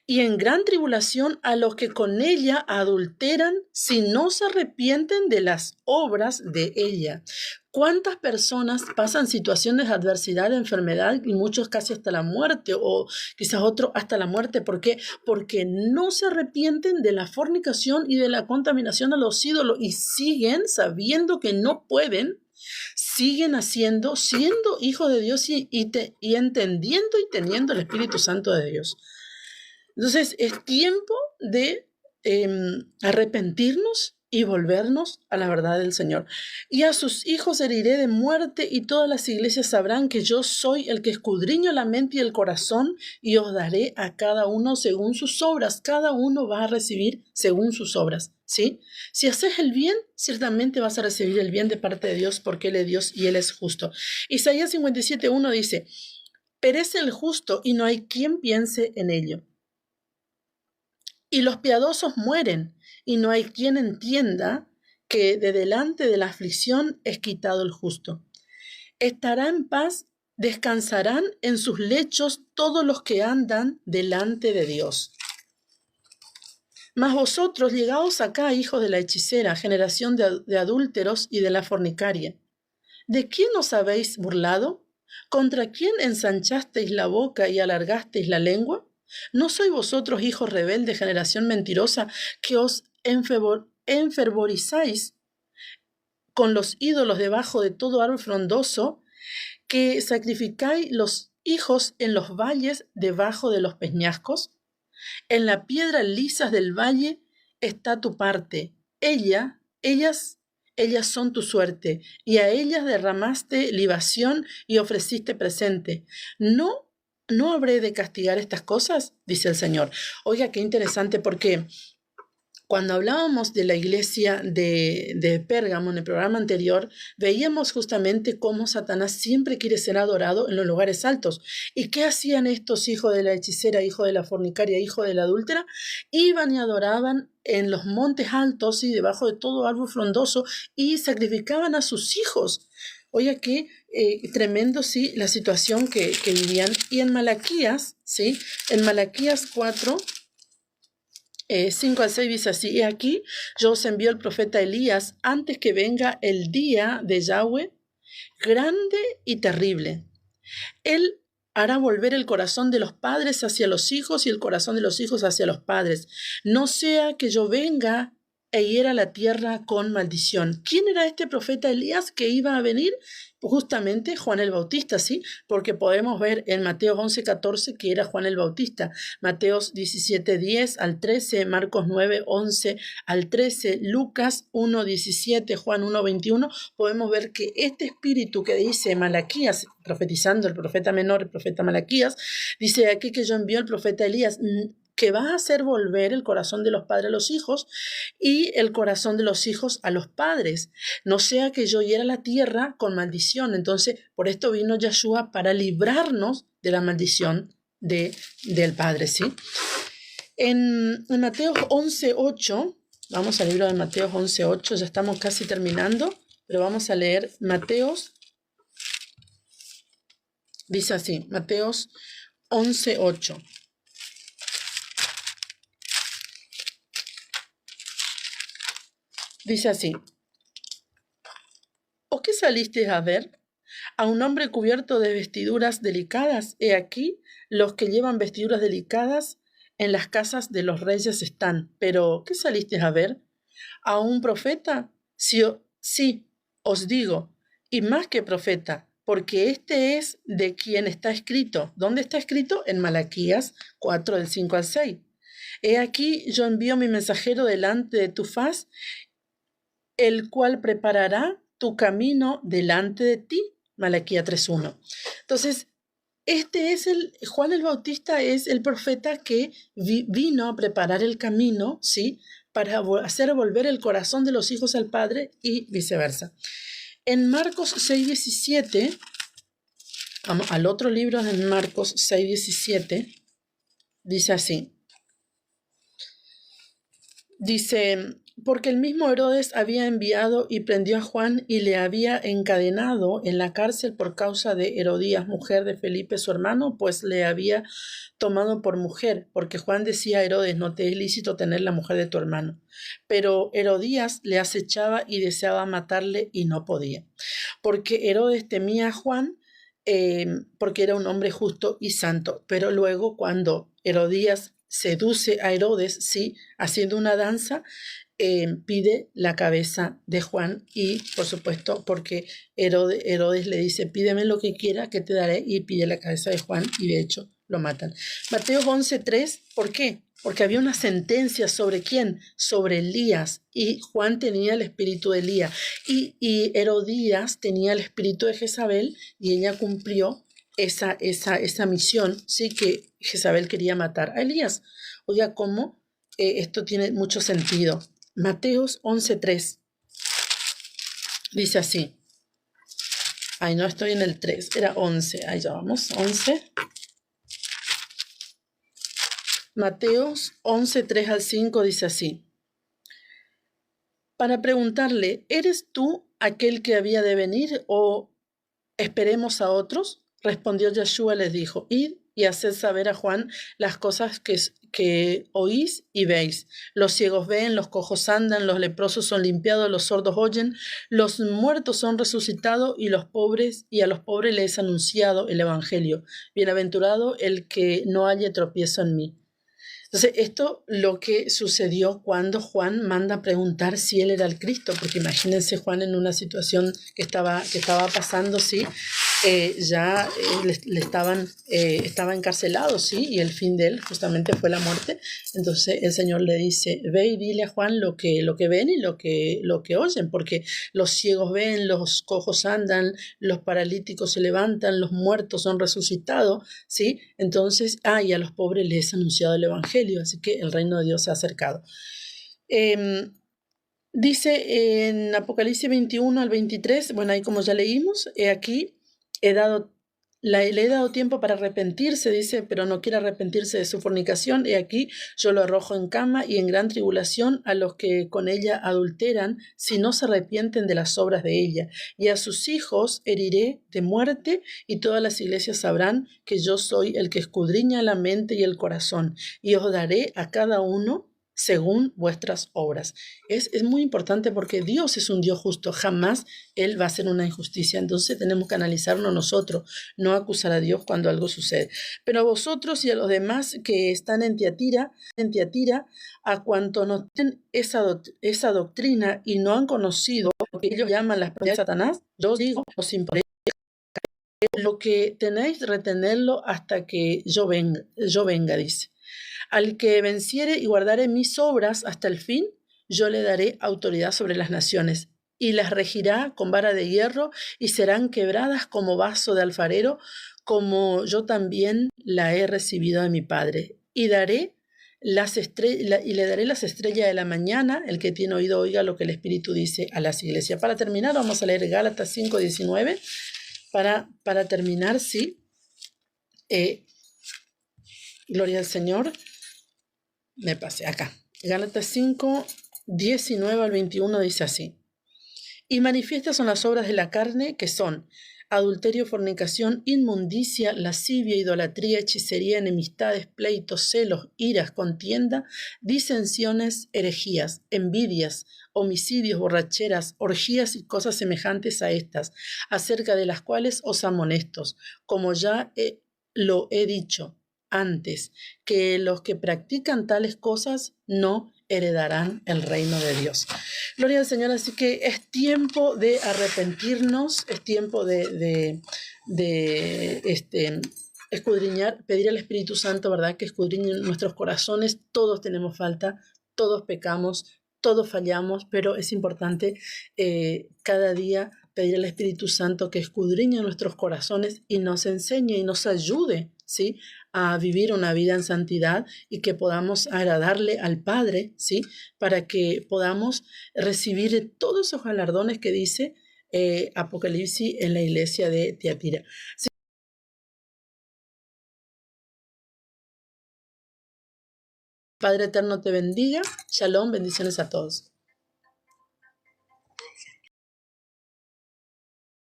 y en gran tribulación a los que con ella adulteran, si no se arrepienten de las obras de ella. ¿Cuántas personas pasan situaciones de adversidad, de enfermedad, y muchos casi hasta la muerte, o quizás otros hasta la muerte? ¿Por qué? Porque no se arrepienten de la fornicación y de la contaminación a los ídolos, y siguen sabiendo que no pueden, siguen siendo hijos de Dios, y entendiendo y teniendo el Espíritu Santo de Dios. Entonces es tiempo de arrepentirnos y volvernos a la verdad del Señor. Y a sus hijos heriré de muerte, y todas las iglesias sabrán que yo soy el que escudriño la mente y el corazón, y os daré a cada uno según sus obras. Cada uno va a recibir según sus obras, ¿sí? Si haces el bien, ciertamente vas a recibir el bien de parte de Dios, porque Él es Dios y Él es justo. Isaías 57:1 dice, perece el justo y no hay quien piense en ello. Y los piadosos mueren, y no hay quien entienda que de delante de la aflicción es quitado el justo. Estará en paz, descansarán en sus lechos todos los que andan delante de Dios. Mas vosotros, llegaos acá, hijos de la hechicera, generación de adúlteros y de la fornicaria. ¿De quién os habéis burlado? ¿Contra quién ensanchasteis la boca y alargasteis la lengua? ¿No sois vosotros, hijos rebeldes, generación mentirosa, que os enfervorizáis con los ídolos debajo de todo árbol frondoso, que sacrificáis los hijos en los valles debajo de los peñascos? En la piedra lisas del valle está tu parte. Ellas son tu suerte, y a ellas derramaste libación y ofreciste presente. ¿No habré de castigar estas cosas?, dice el Señor. Oiga, qué interesante, porque cuando hablábamos de la iglesia de Pérgamo en el programa anterior, veíamos justamente cómo Satanás siempre quiere ser adorado en los lugares altos. ¿Y qué hacían estos hijos de la hechicera, hijos de la fornicaria, hijos de la adúltera? Iban y adoraban en los montes altos y debajo de todo árbol frondoso, y sacrificaban a sus hijos. Oiga, qué tremendo, sí, la situación que vivían. Y en Malaquías, ¿sí? En Malaquías 4, 5 al 6 dice así: y aquí yo os envío el profeta Elías antes que venga el día de Yahweh, grande y terrible. Él hará volver el corazón de los padres hacia los hijos y el corazón de los hijos hacia los padres, no sea que yo venga e hiera la tierra con maldición. ¿Quién era este profeta Elías que iba a venir? Justamente Juan el Bautista, ¿sí? Porque podemos ver en Mateo 11:14 que era Juan el Bautista, Mateos 17:10 al 13, Marcos 9:11 al 13, Lucas 1:17, Juan 1:21, podemos ver que este espíritu que dice Malaquías, profetizando el profeta menor, el profeta Malaquías, dice aquí que yo envío al profeta Elías, que va a hacer volver el corazón de los padres a los hijos y el corazón de los hijos a los padres, no sea que yo hiera la tierra con maldición. Entonces, por esto vino Yeshua para librarnos de la maldición del Padre, ¿sí? En Mateo 11:8, vamos al libro de Mateo 11:8, ya estamos casi terminando, pero vamos a leer Mateos, dice así, Mateos 11:8. Dice así: ¿O qué salisteis a ver? ¿A un hombre cubierto de vestiduras delicadas? He aquí, los que llevan vestiduras delicadas en las casas de los reyes están. Pero, ¿qué salisteis a ver? ¿A un profeta? Sí, os digo, y más que profeta, porque este es de quien está escrito. ¿Dónde está escrito? En Malaquías 4, del 5 al 6. He aquí, yo envío mi mensajero delante de tu faz, el cual preparará tu camino delante de ti. Malaquías 3:1. Entonces, Juan el Bautista es el profeta que vino a preparar el camino, ¿sí? Para hacer volver el corazón de los hijos al Padre y viceversa. En Marcos 6:17, vamos al otro libro de Marcos 6:17, dice así. Dice: porque el mismo Herodes había enviado y prendió a Juan y le había encadenado en la cárcel por causa de Herodías, mujer de Felipe su hermano, pues le había tomado por mujer, porque Juan decía a Herodes: no te es lícito tener la mujer de tu hermano. Pero Herodías le acechaba y deseaba matarle y no podía, porque Herodes temía a Juan, porque era un hombre justo y santo. Pero luego, cuando Herodías seduce a Herodes, sí, haciendo una danza, pide la cabeza de Juan y, por supuesto, porque Herodes le dice: pídeme lo que quiera que te daré, y pide la cabeza de Juan y de hecho lo matan. Mateo 11:3, ¿por qué? Porque había una sentencia sobre ¿quién? Sobre Elías, y Juan tenía el espíritu de Elías y Herodías tenía el espíritu de Jezabel, y ella cumplió esa misión, sí, que Jezabel quería matar a Elías. Oiga, cómo esto tiene mucho sentido. Mateos 11:3 dice así. Ay, no estoy en el 3, era 11. Ahí ya vamos, 11. Mateos 11:3 al 5 dice así. Para preguntarle: ¿eres tú aquel que había de venir o esperemos a otros? Respondió Yeshua, les dijo: id y haced saber a Juan las cosas que oís y veis. Los ciegos ven, los cojos andan, los leprosos son limpiados, los sordos oyen, los muertos son resucitados, y a los pobres les es anunciado el evangelio. Bienaventurado el que no haya tropiezo en mí. Entonces, esto lo que sucedió cuando Juan manda preguntar si él era el Cristo, porque imagínense Juan en una situación que estaba pasando, ¿sí? Estaba encarcelado, ¿sí? Y el fin de él justamente fue la muerte. Entonces el Señor le dice: ve y dile a Juan lo que ven y lo que oyen, porque los ciegos ven, los cojos andan, los paralíticos se levantan, los muertos son resucitados, ¿sí? Entonces, y a los pobres les es anunciado el evangelio, así que el reino de Dios se ha acercado. Dice en Apocalipsis 21 al 23, bueno, ahí como ya leímos, aquí le he dado tiempo para arrepentirse, dice, pero no quiere arrepentirse de su fornicación. He aquí, yo lo arrojo en cama y en gran tribulación a los que con ella adulteran, si no se arrepienten de las obras de ella. Y a sus hijos heriré de muerte, y todas las iglesias sabrán que yo soy el que escudriña la mente y el corazón, y os daré a cada uno según vuestras obras. Es muy importante porque Dios es un Dios justo, jamás Él va a hacer una injusticia. Entonces tenemos que analizarlo nosotros, no acusar a Dios cuando algo sucede. Pero a vosotros y a los demás que están en Tiatira, a cuanto no tienen esa doctrina y no han conocido lo que ellos llaman las prácticas de Satanás, yo os digo, os impongo lo que tenéis, retenerlo hasta que yo venga, dice. Al que venciere y guardare mis obras hasta el fin, yo le daré autoridad sobre las naciones, y las regirá con vara de hierro, y serán quebradas como vaso de alfarero, como yo también la he recibido de mi Padre. Y le daré las estrellas de la mañana. El que tiene oído oiga lo que el Espíritu dice a las iglesias. Para terminar, vamos a leer Gálatas 5:19. Para terminar, sí. Gloria al Señor. Me pasé acá. Gálatas 5:19 al 21 dice así. Y manifiestas son las obras de la carne, que son adulterio, fornicación, inmundicia, lascivia, idolatría, hechicería, enemistades, pleitos, celos, iras, contienda, disensiones, herejías, envidias, homicidios, borracheras, orgías y cosas semejantes a estas, acerca de las cuales os amonestos, como ya lo he dicho antes, que los que practican tales cosas no heredarán el reino de Dios. Gloria al Señor, así que es tiempo de arrepentirnos, es tiempo de escudriñar, pedir al Espíritu Santo, ¿verdad?, que escudriñe nuestros corazones. Todos tenemos falta, todos pecamos, todos fallamos, pero es importante cada día pedir al Espíritu Santo que escudriñe nuestros corazones y nos enseñe y nos ayude, ¿sí?, a vivir una vida en santidad y que podamos agradarle al Padre, ¿sí?, para que podamos recibir todos esos galardones que dice Apocalipsis en la iglesia de Tiatira. ¿Sí? Padre eterno te bendiga. Shalom, bendiciones a todos.